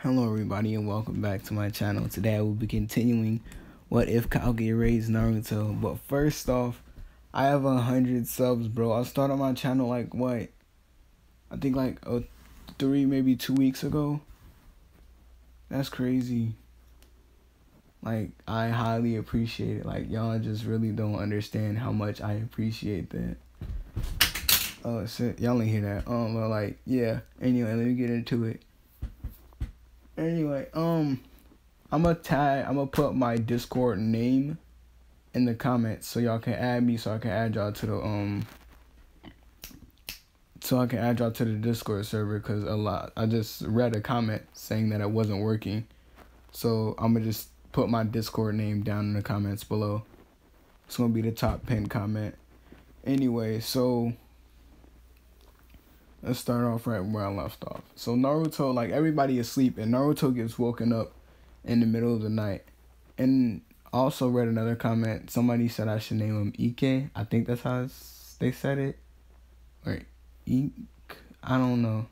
Hello everybody and welcome back to my channel. Today I will be continuing What If Kaguya raised Naruto. But first off, I have 100 subs, bro. I started my channel like what? I think like 3, maybe 2 weeks ago. That's crazy. Like, I highly appreciate it. Like, y'all just really don't understand how much I appreciate that. Oh shit, y'all ain't hear that. But like, yeah. Anyway, let me get into it. Anyway, I'm gonna put my Discord name in the comments so y'all can add me, so I can add y'all to the Discord server, cause I just read a comment saying that it wasn't working. So I'm gonna just put my Discord name down in the comments below. It's gonna be the top pinned comment. Anyway, so let's start off right where I left off. So Naruto, like, everybody is asleep and Naruto gets woken up in the middle of the night. And also read another comment. Somebody said I should name him Ike. I think that's how they said it. Or Ike. I don't know.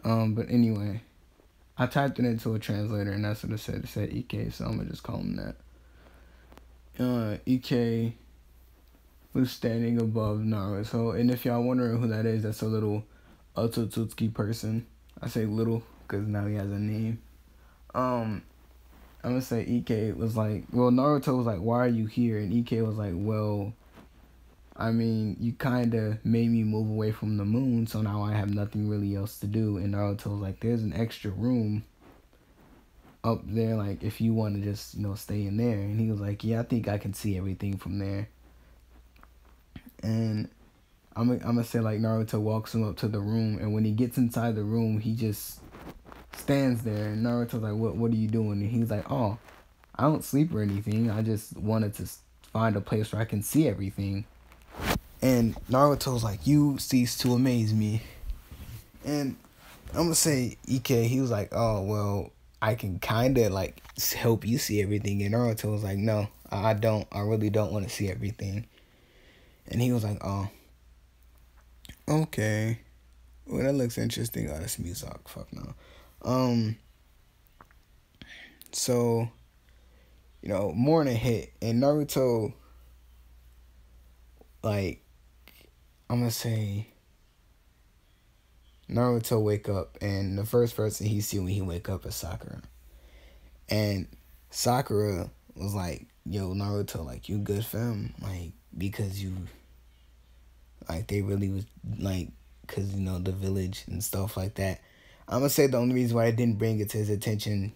But anyway, I typed it into a translator and that's what it said. It said Ike, so I'm gonna just call him that. Ike was standing above Naruto, and if y'all wondering who that is, that's a little Otsutsuki person. I say little because now he has a name. I'm gonna say Ike was like, well, Naruto was like, why are you here? And Ike was like, well, I mean, you kind of made me move away from the moon, so now I have nothing really else to do. And Naruto was like, there's an extra room up there, like, if you want to just, stay in there. And he was like, yeah, I think I can see everything from there. And I'm gonna say, like, Naruto walks him up to the room, and when he gets inside the room, he just stands there, and Naruto's like, what are you doing? And he's like, oh, I don't sleep or anything. I just wanted to find a place where I can see everything. And Naruto's like, you cease to amaze me. And I'm gonna say Ike, he was like, oh, well, I can kind of, like, help you see everything. And Naruto was like, no, I really don't want to see everything. And he was like, oh, okay. Well, that looks interesting. Oh, that's music. Fuck no. So, morning hit, and Naruto, like, I'm gonna say, Naruto wake up, and the first person he see when he wake up is Sakura. And Sakura was like, yo, Naruto, like, you good, fam? Like, because you, like, they really was, like, because, the village and stuff like that. I'm gonna say the only reason why I didn't bring it to his attention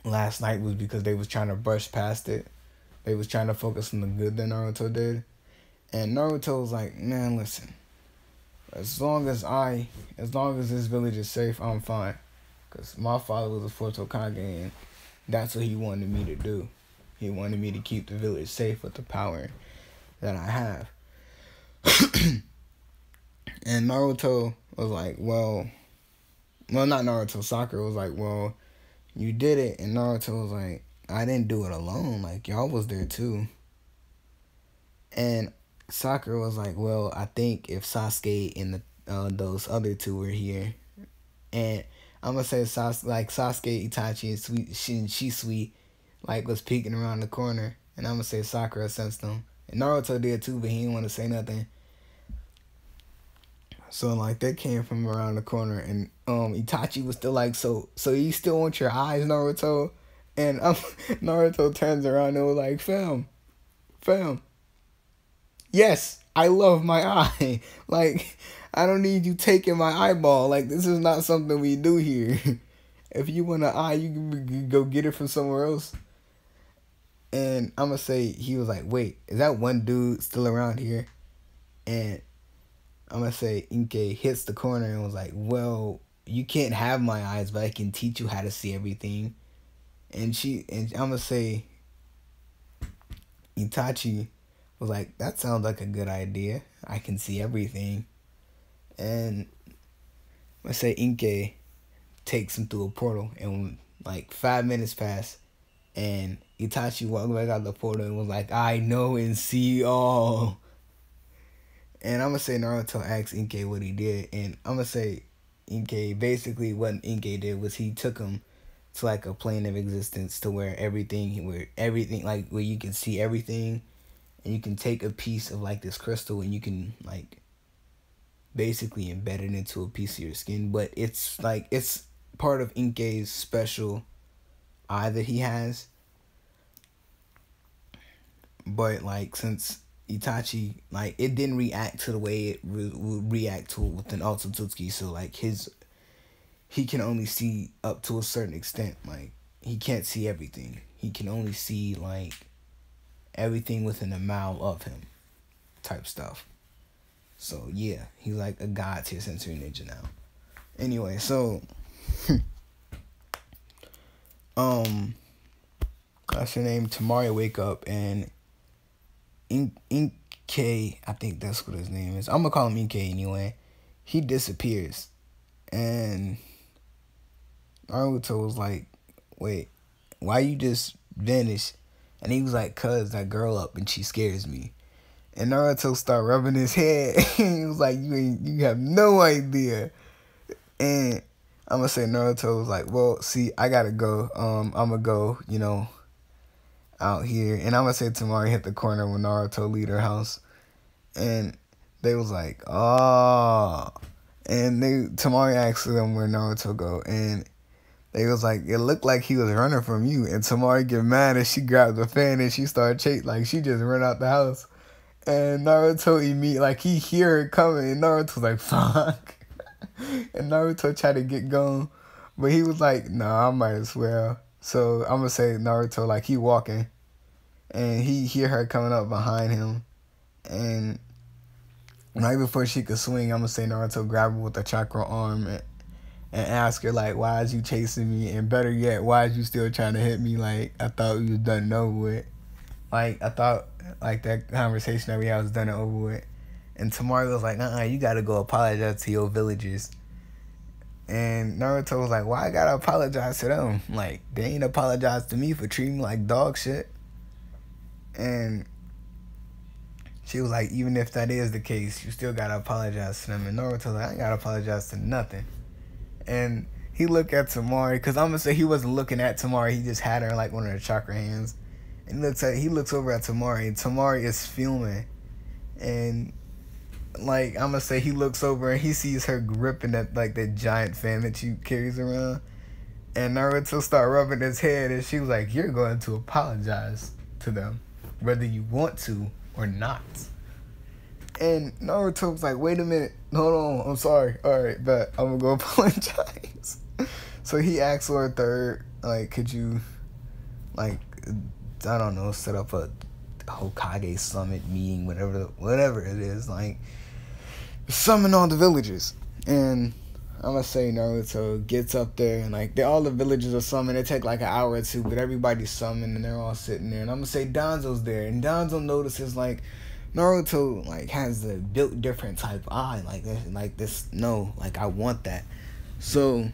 last night was because they was trying to brush past it. They was trying to focus on the good that Naruto did. And Naruto was like, man, listen, as long as this village is safe, I'm fine. Because my father was a fourth Hokage, and that's what he wanted me to do. He wanted me to keep the village safe with the power that I have. And Naruto was like, well, not Naruto, Sakura was like, well, you did it. And Naruto was like, I didn't do it alone. Like, y'all was there too. And Sakura was like, well, I think if Sasuke and those other two were here, and I'm gonna say Sasuke, Itachi, and Shisui, like, was peeking around the corner, and I'm gonna say Sakura sensed them. And Naruto did too, but he didn't want to say nothing. So, like, they came from around the corner, and Itachi was still like, so you still want your eyes, Naruto? And Naruto turns around and was like, fam, yes, I love my eye. Like, I don't need you taking my eyeball. Like, this is not something we do here. If you want an eye, you can go get it from somewhere else. And I'm gonna say, he was like, wait, is that one dude still around here? And I'm gonna say Inke hits the corner and was like, well, you can't have my eyes, but I can teach you how to see everything. And I'm gonna say Itachi was like, that sounds like a good idea. I can see everything. And I'm gonna say Inke takes him through a portal, and like 5 minutes pass, and Itachi walked back out the portal and was like, I know and see all. And I'm gonna say Naruto asked Inke what he did, and I'm gonna say Inkei, basically what Inkei did was he took him to like a plane of existence to where everything like where you can see everything, and you can take a piece of like this crystal and you can like basically embed it into a piece of your skin. But it's like it's part of Inkei's special eye that he has. But like since Itachi, like it didn't react to the way it would react to with an Otsutsuki, so like he can only see up to a certain extent. Like he can't see everything. He can only see like everything within a mile of him, type stuff. So yeah, he's like a god tier sensory ninja now. Anyway, so that's her name. Tamari wake up and Inkei, I think that's what his name is. I'm gonna call him Inkei anyway. He disappears, and Naruto was like, "Wait, why you just vanished?" And he was like, "Cause that girl up and she scares me." And Naruto started rubbing his head. He was like, you have no idea." And I'm gonna say Naruto was like, "Well, see, I gotta go. I'm gonna go, out here." And I'm gonna say Tamari hit the corner when Naruto leave her house. And they was like, "Oh." And Tamari asked them where Naruto go. And they was like, "It looked like he was running from you." And Tamari get mad and she grabbed the fan and she started chasing, like she just ran out the house. And Naruto like he hear her coming and Naruto's like, "Fuck." And Naruto tried to get going, but he was like, "Nah, I might as well." So I'm gonna say Naruto, like he walking and he hear her coming up behind him, and right before she could swing, I'm gonna say Naruto grab her with the chakra arm and ask her like, "Why is you chasing me? And better yet, why is you still trying to hit me? Like I thought we was done and over with. Like I thought like that conversation that we had was done and over with." And Tamari was like, "You gotta go apologize to your villagers." And Naruto was like, "Why I gotta apologize to them? Like they ain't apologized to me for treating me like dog shit." And she was like, "Even if that is the case, you still gotta apologize to them." And Naruto was like, "I ain't gotta apologize to nothing." And he looked at Tamari, because I'm gonna say he wasn't looking at Tamari, he just had her in like one of her chakra hands. And he looks over at Tamari, and Tamari is filming. And like I'm gonna say he looks over and he sees her gripping that giant fan that she carries around. And Naruto started rubbing his head and she was like, "You're going to apologize to them, whether you want to or not." And Naruto was like, "Wait a minute, hold on, I'm sorry. Alright, but I'm gonna go apologize." So he asked for a third, like, "Could you, like, I don't know, set up a Hokage summit meeting, whatever it is, like, summon all the villagers." And I'm gonna say Naruto gets up there and like all the villagers are summoned. It take like an hour or two, but everybody's summoned and they're all sitting there. And I'm gonna say Danzo's there, and Danzo notices like Naruto like has the built different type eye, like this. No, like I want that. So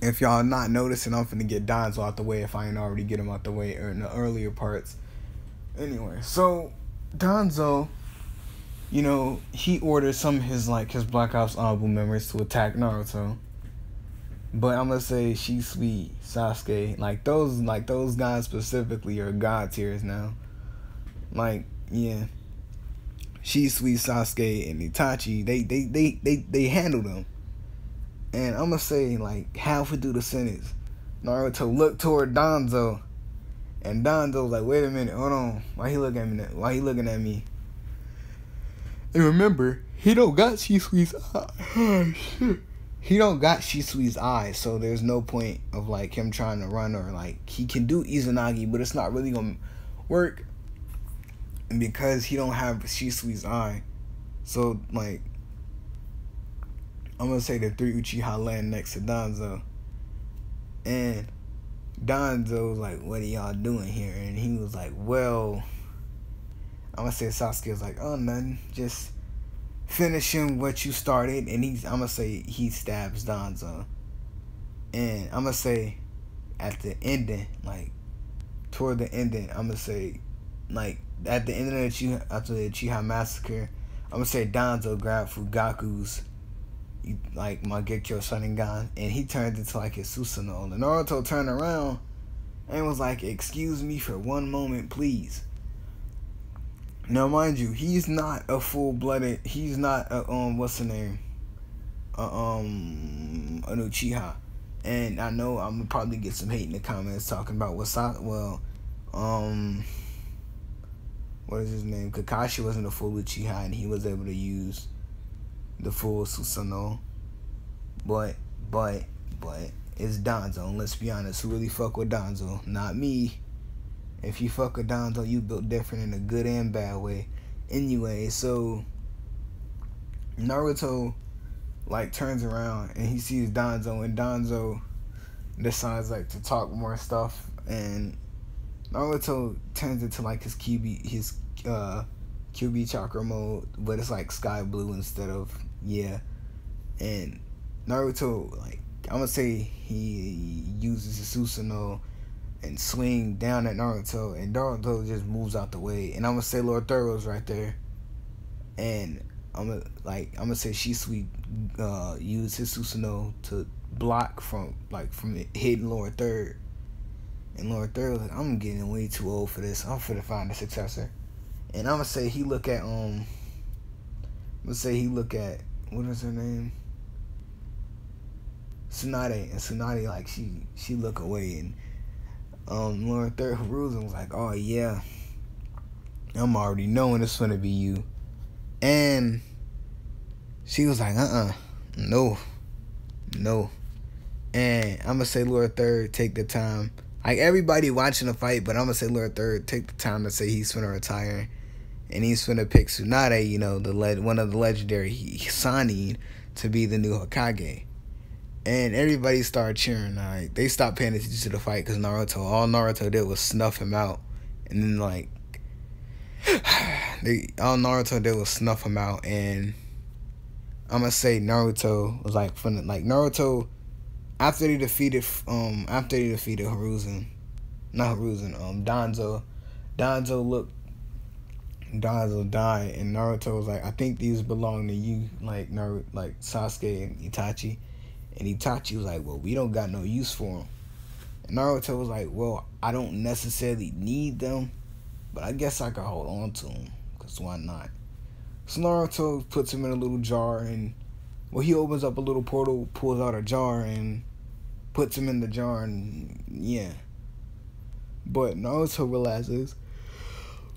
if y'all not noticing, I'm finna get Danzo out the way if I ain't already get him out the way or in the earlier parts. Anyway, so Danzo, he orders some of his Black Ops honorable members to attack Naruto. But I'm gonna say Shisui, Sasuke, like those guys specifically are god tiers now. Like, yeah. Shisui, Sasuke, and Itachi, they handle them. And I'm gonna say like halfway through the sentence, Naruto looked toward Danzo, and Danzo was like, "Wait a minute, hold on. Why he looking at me? And remember, he don't got Shisui's eye. Oh, shit. He don't got Shisui's eye, so there's no point of like him trying to run, or like he can do Izanagi, but it's not really gonna work because he don't have Shisui's eye. So like I'm gonna say the three Uchiha land next to Danzo. And Danzo was like, "What are y'all doing here?" And he was like, "Well," I'm gonna say Sasuke was like, "Oh, nothing. Just finishing what you started." And I'm gonna say he stabs Danzo. And I'm gonna say at the ending, like toward the ending, I'm gonna say like at the end of after the Uchiha massacre, I'm gonna say Danzo grabbed Fugaku's, like Mangekyo Sharingan, and he turned into like his Susanoo. And Naruto turned around and was like, "Excuse me for one moment, please." Now, mind you, he's not a full-blooded. He's not a what's the name? An Uchiha. And I know I'm gonna probably get some hate in the comments talking about what is his name? Kakashi wasn't a full Uchiha, and he was able to use the full Susanoo. But it's Danzo. And let's be honest, who really fuck with Danzo? Not me. If you fuck with Danzo, you built different in a good and bad way. Anyway, so Naruto like turns around and he sees Danzo, and Danzo decides like to talk more stuff, and Naruto turns into like his QB chakra mode, but it's like sky blue instead of and Naruto, like, I'm gonna say he uses his Susanoo and swing down at Naruto, and Naruto just moves out the way, and I'm gonna say Lord Thorough's right there, and I'm gonna say Shisui used his Susanoo to block from hitting Lord Third, and Lord Third was like, I'm getting way too old for this. I'm finna find a successor, and I'm gonna say he look at what is her name? Tsunade, and Tsunade like she look away, and Lord Third Hiruzen was like, oh yeah, I'm already knowing it's gonna be you, and she was like, no, and I'm gonna say Lord Third take the time, like everybody watching the fight, but I'm gonna say Lord Third take the time to say he's finna retire, and he's finna pick Tsunade, you know, one of the legendary Sanin, to be the new Hokage. And everybody started cheering. Like, they stopped paying attention to the fight because all Naruto did was snuff him out. And then, like, all Naruto did was snuff him out. And I'm going to say Naruto was, like, Naruto, after they defeated Hiruzen, not Hiruzen, Danzo died, and Naruto was like, I think these belong to you, like Sasuke and Itachi. And Itachi was like, well, we don't got no use for them. And Naruto was like, well, I don't necessarily need them, but I guess I could hold on to them, because why not? So Naruto puts him in a little jar, and, well, he opens up a little portal, pulls out a jar, and puts him in the jar, and, yeah. But Naruto realizes,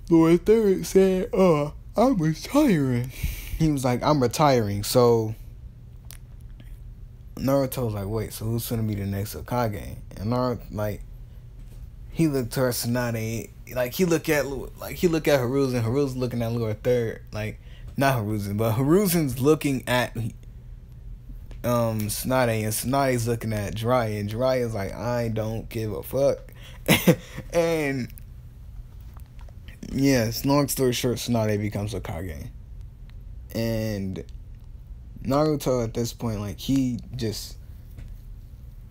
Lord Third said, I'm retiring. He was like, I'm retiring, so Naruto was like, wait, so who's gonna be the next Hokage? And Naruto, like, he looked towards Tsunade, like, he look at Hiruzen, Hiruzen's looking at Lord Third, like, not Hiruzen, but Hiruzen's looking at Tsunade, and Tsunade's looking at Jiraiya, and Jiraiya's like, I don't give a fuck. And yes, long story short, Tsunade becomes Hokage. And Naruto at this point, like, he just,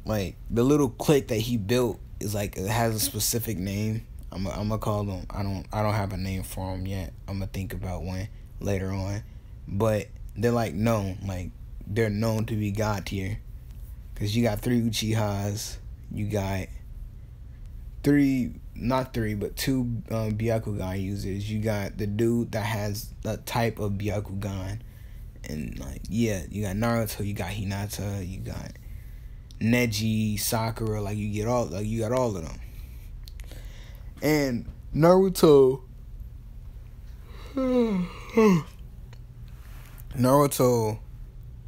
like, the little clique that he built is like, it has a specific name. I'm gonna call them, I don't have a name for them yet. I'm gonna think about one later on. But they're like known, like, they're known to be god tier. Cause you got 3 Uchihas, you got 2 Byakugan users. You got the dude that has a type of Byakugan. And, like, yeah, you got Naruto, you got Hinata, you got Neji, Sakura, like, you got all of them. And Naruto,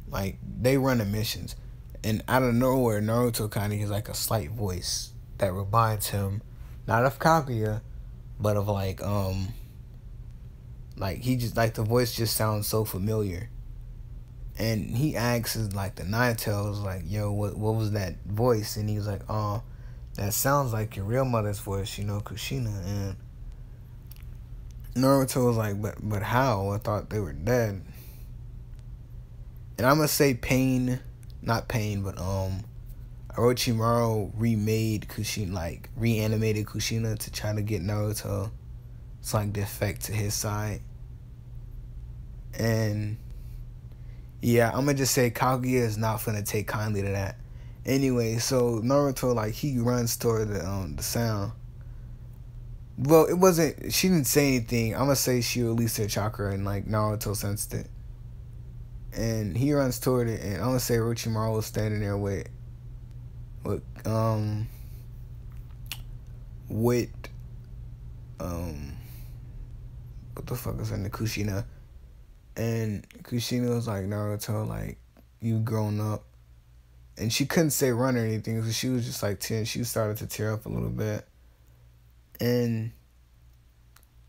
like, they run the missions, and out of nowhere, Naruto kind of gets, like, a slight voice that reminds him, not of Kaguya, but of, like, he just, like, the voice just sounds so familiar. And he asks, like, the Nine Tails, like, yo, what was that voice? And he was like, oh, that sounds like your real mother's voice, you know, Kushina. And Naruto was like, but how? I thought they were dead. And I'm gonna say Orochimaru remade Kushina, like, reanimated Kushina to try to get Naruto to, like, defect to his side. And Yeah, I'm gonna just say Kaguya is not gonna take kindly to that. Anyway, so Naruto, like, he runs toward the sound. Well, it wasn't. She didn't say anything. I'm gonna say she released her chakra, and like Naruto sensed it, and he runs toward it. And I'm gonna say Orochimaru was standing there with with what the fuck is her name? Kushina. And Kushina was like, Naruto, like, you grown up. And she couldn't say run or anything, so she was just like she started to tear up a little bit. And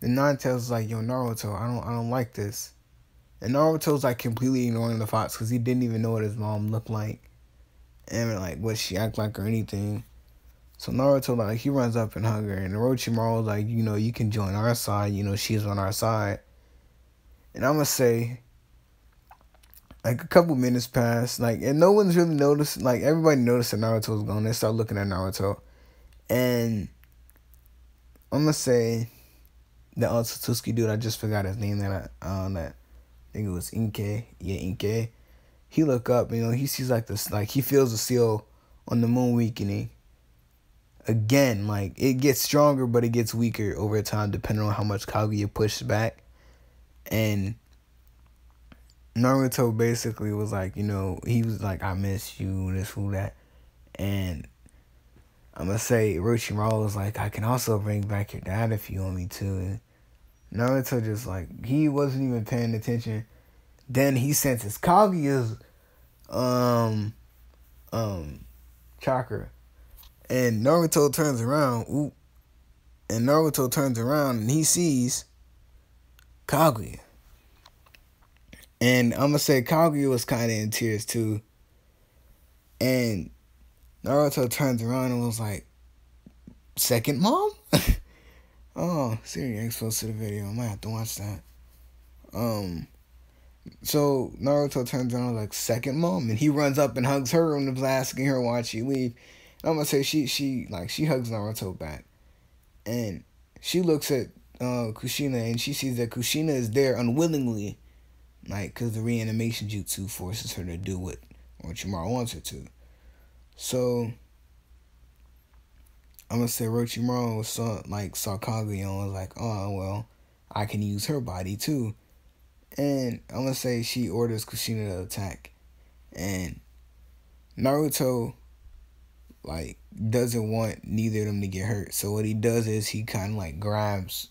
the Nine-Tails was like, yo, Naruto, I don't like this. And Naruto's like completely ignoring the fox because he didn't even know what his mom looked like and like what she act like or anything. So Naruto, like, he runs up and hugs her, and Orochimaru was like, you know, you can join our side, you know, she's on our side. And I'm gonna say, like, a couple minutes passed, like, and no one's really noticed, like, everybody noticed that Naruto was gone. They start looking at Naruto. And I'm gonna say the Otsutsuki dude, I just forgot his name, that I think it was Inke. Yeah, Inke. He look up, you know, he sees like this, like, he feels the seal on the moon weakening. Again, like, it gets stronger, but it gets weaker over time, depending on how much Kaguya pushes back. And Naruto basically was like, you know, he was like, I miss you, this, who, that. And I'm going to say Orochimaru was like, I can also bring back your dad if you want me to. And Naruto just, like, he wasn't even paying attention. Then he senses Kaguya's chakra. And Naruto turns around, and he sees Kaguya. And I'm going to say Kaguya was kind of in tears too. And Naruto turns around and was like, second mom? Oh, Siri exposed to the video. I might have to watch that. So Naruto turns around like, second mom? And he runs up and hugs her and was asking her why she leave. And I'm going to say she hugs Naruto back. And she looks at Kushina, and she sees that Kushina is there unwillingly. Like, because the reanimation jutsu forces her to do what Orochimaru wants her to. So, I'm going to say Orochimaru saw Kaguya and was like, oh, well, I can use her body too. And I'm going to say she orders Kushina to attack. And Naruto, like, doesn't want neither of them to get hurt. So what he does is he kind of, like, grabs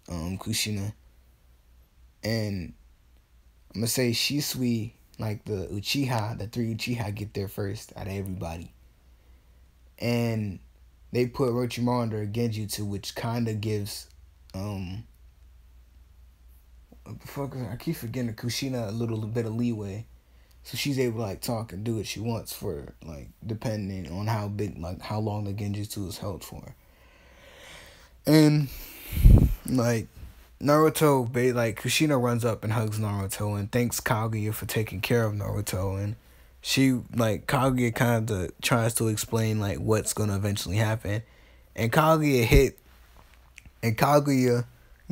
Kushina. And I'm going to say Shisui, like, the Uchiha, the 3 Uchiha get there first out of everybody. And they put Orochimaru under a Genjutsu, which kind of gives, what the fuck is it? I keep forgetting Kushina a little bit of leeway. So she's able to, like, talk and do what she wants for, like, depending on how big, like, how long the Genjutsu is held for. And, like, Naruto, like, Kushina runs up and hugs Naruto and thanks Kaguya for taking care of Naruto. And she, like, Kaguya kind of tries to explain, like, what's going to eventually happen. And Kaguya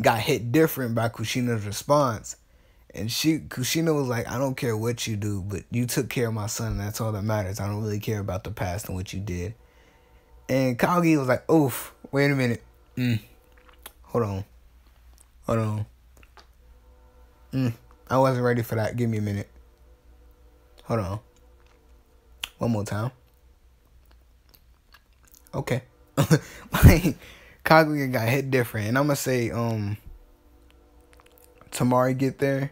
got hit different by Kushina's response. And Kushina was like, I don't care what you do, but you took care of my son, and that's all that matters. I don't really care about the past and what you did. And Kaguya was like, oof, wait a minute. Hold on. I wasn't ready for that. Give me a minute. Hold on. One more time. Okay. Like, Kaguya got hit different. And I'm going to say, Tamari get there.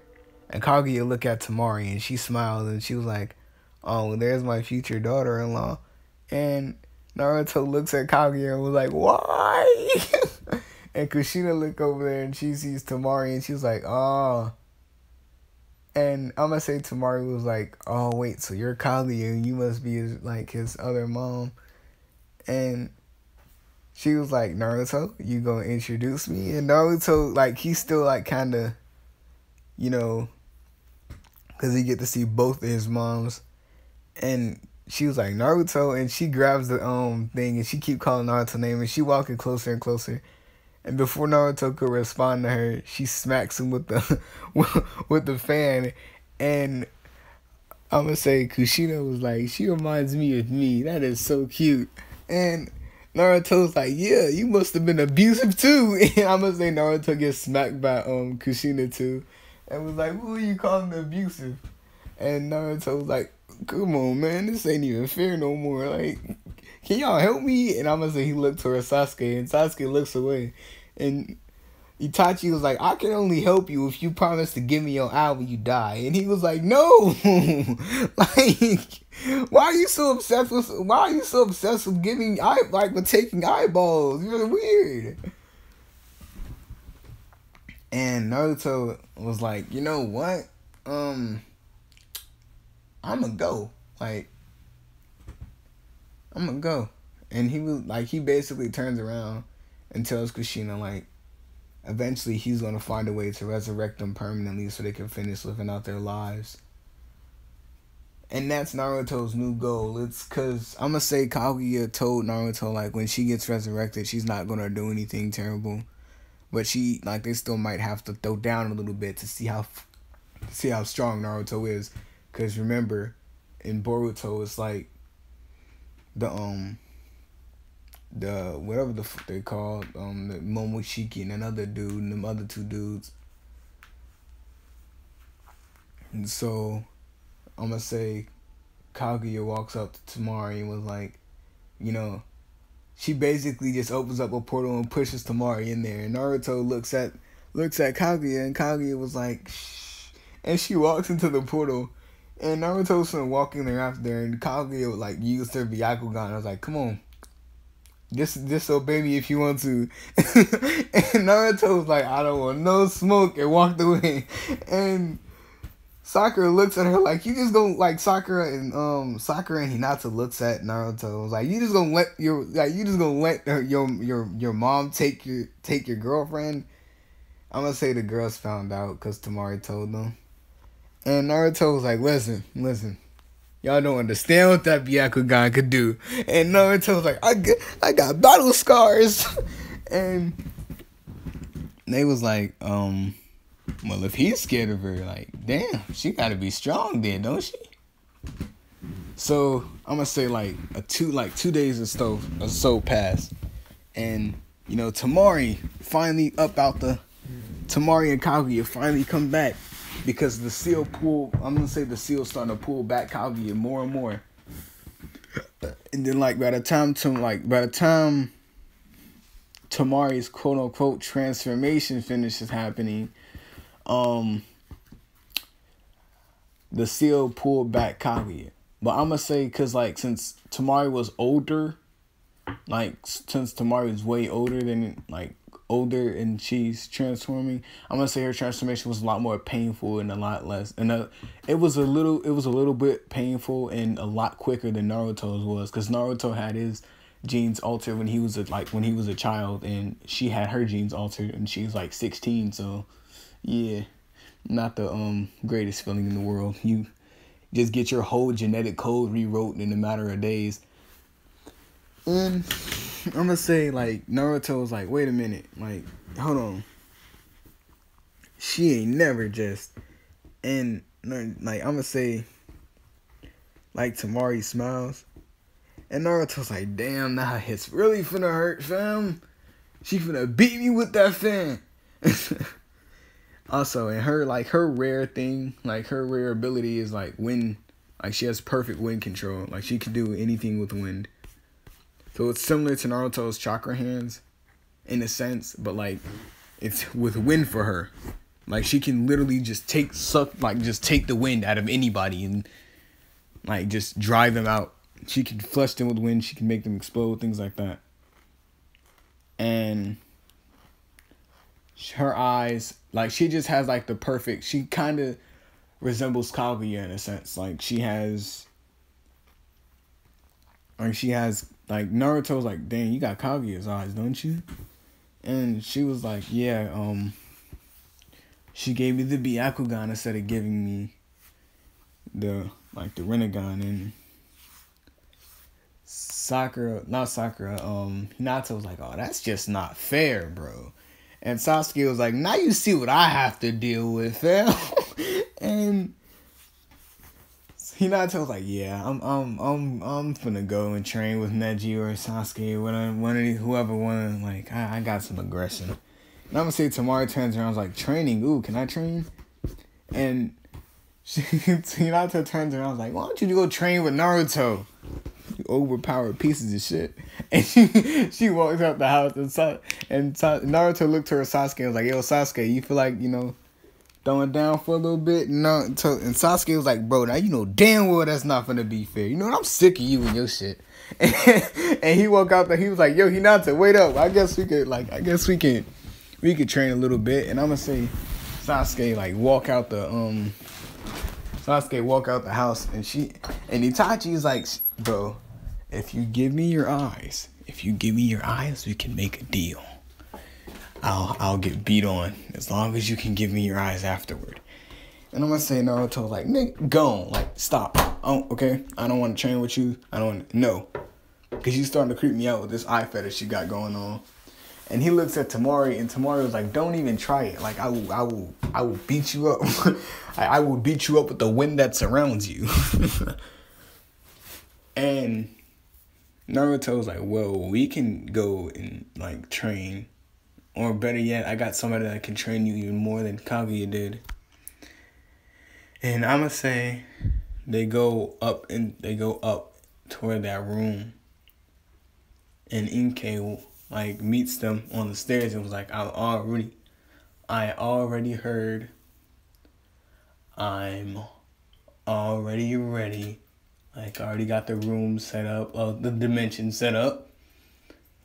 And Kaguya look at Tamari and she smiles and she was like, oh, well, there's my future daughter-in-law. And Naruto looks at Kaguya and was like, why? And Kushina look over there and she sees Tamari and she was like, oh. And I'm going to say Tamari was like, oh, wait, so you're Kaguya and you must be his other mom. And she was like, Naruto, you gonna introduce me? And Naruto, like, he's still, like, kind of, you know, because he get to see both of his moms. And she was like, Naruto, and she grabs the thing and she keep calling Naruto's name and she walking closer and closer. And before Naruto could respond to her, she smacks him with the with the fan. And I'm gonna say Kushina was like, she reminds me of me. That is so cute. And Naruto's like, yeah, you must have been abusive too. And I'm gonna say Naruto gets smacked by Kushina too, and was like, who are you calling abusive? And Naruto was like, come on, man, this ain't even fair no more. Like, can y'all help me? And I'm gonna say he looked towards Sasuke, and Sasuke looks away, and Itachi was like, I can only help you if you promise to give me your eye when you die. And he was like, no. Like, why are you so obsessed with with taking eyeballs? You're weird. And Naruto was like, you know what? I'ma go. Like, I'm gonna go. And he basically turns around and tells Kushina, like, eventually he's gonna find a way to resurrect them permanently so they can finish living out their lives. And that's Naruto's new goal. It's cause I'm gonna say Kaguya told Naruto, like, when she gets resurrected, she's not gonna do anything terrible. But they still might have to throw down a little bit to see how strong Naruto is. Cause remember, in Boruto, it's like the whatever the fuck they called, the Momoshiki and another dude and them other two dudes. And so I'm gonna say Kaguya walks up to Temari and was like, you know, she basically just opens up a portal and pushes Temari in there, and Naruto looks at Kaguya, and Kaguya was like, shh, and she walks into the portal, and Naruto's walking there after, and Kaguya like used her Byakugan. I was like, come on, disobey me if you want to. And Naruto was like, I don't want no smoke, and walked away. And Sakura looks at her like, you just gonna, like, Sakura and Hinata looks at Naruto, was like, you just gonna let your mom take your girlfriend? I'm gonna say the girls found out because Temari told them. And Naruto was like, listen, y'all don't understand what that Byakugan could do. And Naruto was like, I got battle scars. And they was like, well, if he's scared of her, like, damn, she gotta be strong then, don't she? So I'm gonna say like 2 days or so passed, and you know, Temari and Kaguya finally come back. Because the seal starting to pull back Kaguya more and more. And then by the time Temari's quote unquote transformation finishes happening, the seal pulled back Kaguya. But I'm gonna say, cause since Temari was older, since Temari was way older and she's transforming, I'm gonna say her transformation was a lot more painful and a lot less, and it was a little bit painful and a lot quicker than Naruto's was, because Naruto had his genes altered when he was a child, and she had her genes altered and she was 16. So yeah, not the greatest feeling in the world. You just get your whole genetic code rewrote in a matter of days. And I'm gonna say, Naruto was like, wait a minute, hold on. She ain't never just. And, I'm gonna say, Temari smiles. And Naruto's like, damn, nah, it's really finna hurt, fam. She finna beat me with that fan. Also, and her rare thing, her rare ability is, wind. She has perfect wind control. She can do anything with wind. So it's similar to Naruto's chakra hands, in a sense, but it's with wind for her. She can literally just take the wind out of anybody and just drive them out. She can flush them with wind. She can make them explode, things like that. And her eyes, she just has the perfect. She kind of resembles Kaguya in a sense. She has. Naruto's like, dang, you got Kaguya's eyes, don't you? And she was like, yeah, she gave me the Byakugan instead of giving me the Rinnegan. And Hinata was like, oh, that's just not fair, bro. And Sasuke was like, now you see what I have to deal with, fam. And Hinata was like, yeah, I'm finna go and train with Neji or Sasuke, one of these, whoever won. Like, I got some aggression. And I'm gonna say Tamara turns around, I was like, training, ooh, can I train? And Hinata turns around, I was like, why don't you go train with Naruto? You overpowered pieces of shit. And she walks out the house, and Naruto looked to her Sasuke and was like, yo, Sasuke, you feel like, throwing down for a little bit? And Sasuke was like, bro, now you know damn well that's not gonna be fair. You know what? I'm sick of you and your shit. And he walked out there, he was like, yo, Hinata, wait up. I guess we could train a little bit. And I'm gonna say Sasuke walk out the house, and Itachi's like, bro, if you give me your eyes, we can make a deal. I'll get beat on as long as you can give me your eyes afterward. And I'm gonna say Naruto like, nigga, go on, stop. Oh, okay, I don't want to train with you. No, because you starting to creep me out with this eye fetish you got going on. And he looks at Tamari, and Tamari was like, don't even try it. Like, I will beat you up. I will beat you up with the wind that surrounds you. And Naruto was like, well, we can go and train. Or better yet, I got somebody that can train you even more than Kaguya did. And I'ma say they go up toward that room. And Inkei meets them on the stairs and was like, I already heard. I'm already ready. I already got the room set up, the dimension set up.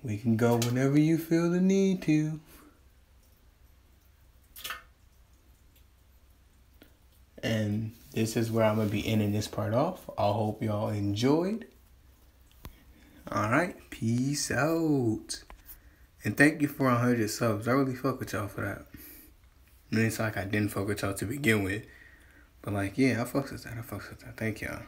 We can go whenever you feel the need to. And this is where I'm going to be ending this part off. I hope y'all enjoyed. Alright, peace out. And thank you for 100 subs. I really fuck with y'all for that. I mean, it's like I didn't fuck with y'all to begin with. But yeah, I fucks with that. Thank y'all.